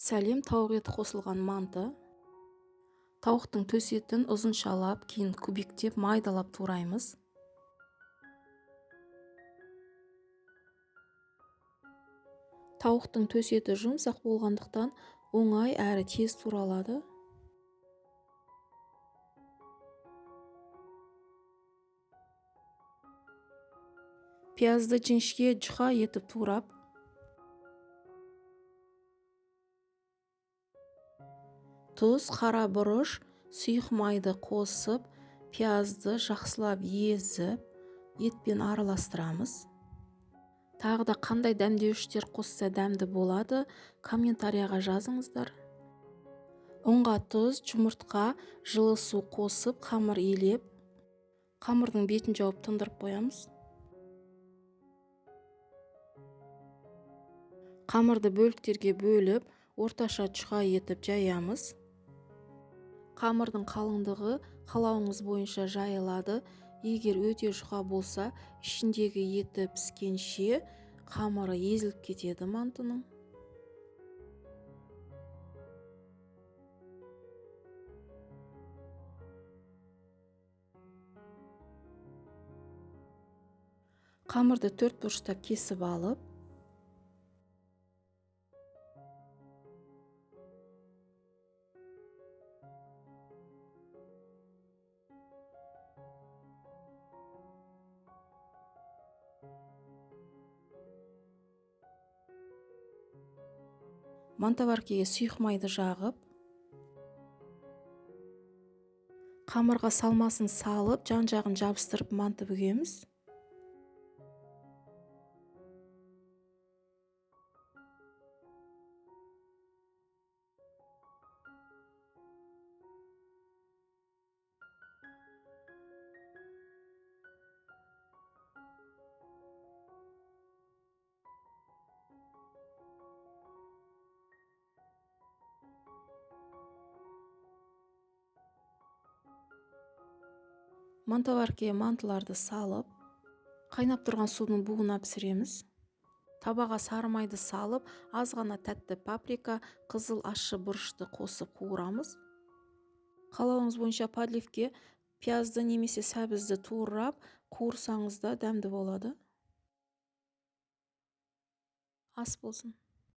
Сәлем, тауық еті қосылған манты. Тауықтың төс етін ұзыншалап, кейін кубиктеп, майдалап тураймыз. Тауықтың төс еті жұмсақ болғандықтан оңай әрі тез туралады. Пиязды жіңішке жұқа етіп турап, тұз, қара бұрыш, сұйық майды қосып, пиязды жақсылап езіп, етпен араластырамыз. Тағы да қандай дәмдеуіштер қосса дәмді болады, комментарияға жазыңыздар. Ұнға тұз, жұмыртқа, жылы су қосып, қамыр илеп, қамырдың бетін жауып тындырып қоямыз. Қамырды бөліктерге бөліп, орташа жұқа етіп жаямыз. Қамырдың қалыңдығы қалауыңыз бойынша жайылады. Егер өте жұқа болса, ішіндегі еті піскенше қамыры езіліп кетеді мантының. Қамырды төрт бұрыштап кесіп алып, мантоваркеге сұйық майды жағып, қамырға салмасын салып, жан-жағын жабыстырып манты бүгеміз. Мантоваркеге мантыларды салып, қайнап тұрған судың буына пісіреміз. Табаға сары майды салып, аз ғана тәтті паприка, қызыл ащы бұрышты қосып қуырамыз. Қалауыңыз бойынша подливке пиязды немесе сәбізді турап, қуырсаңыз да дәмді болады. Ас болсын.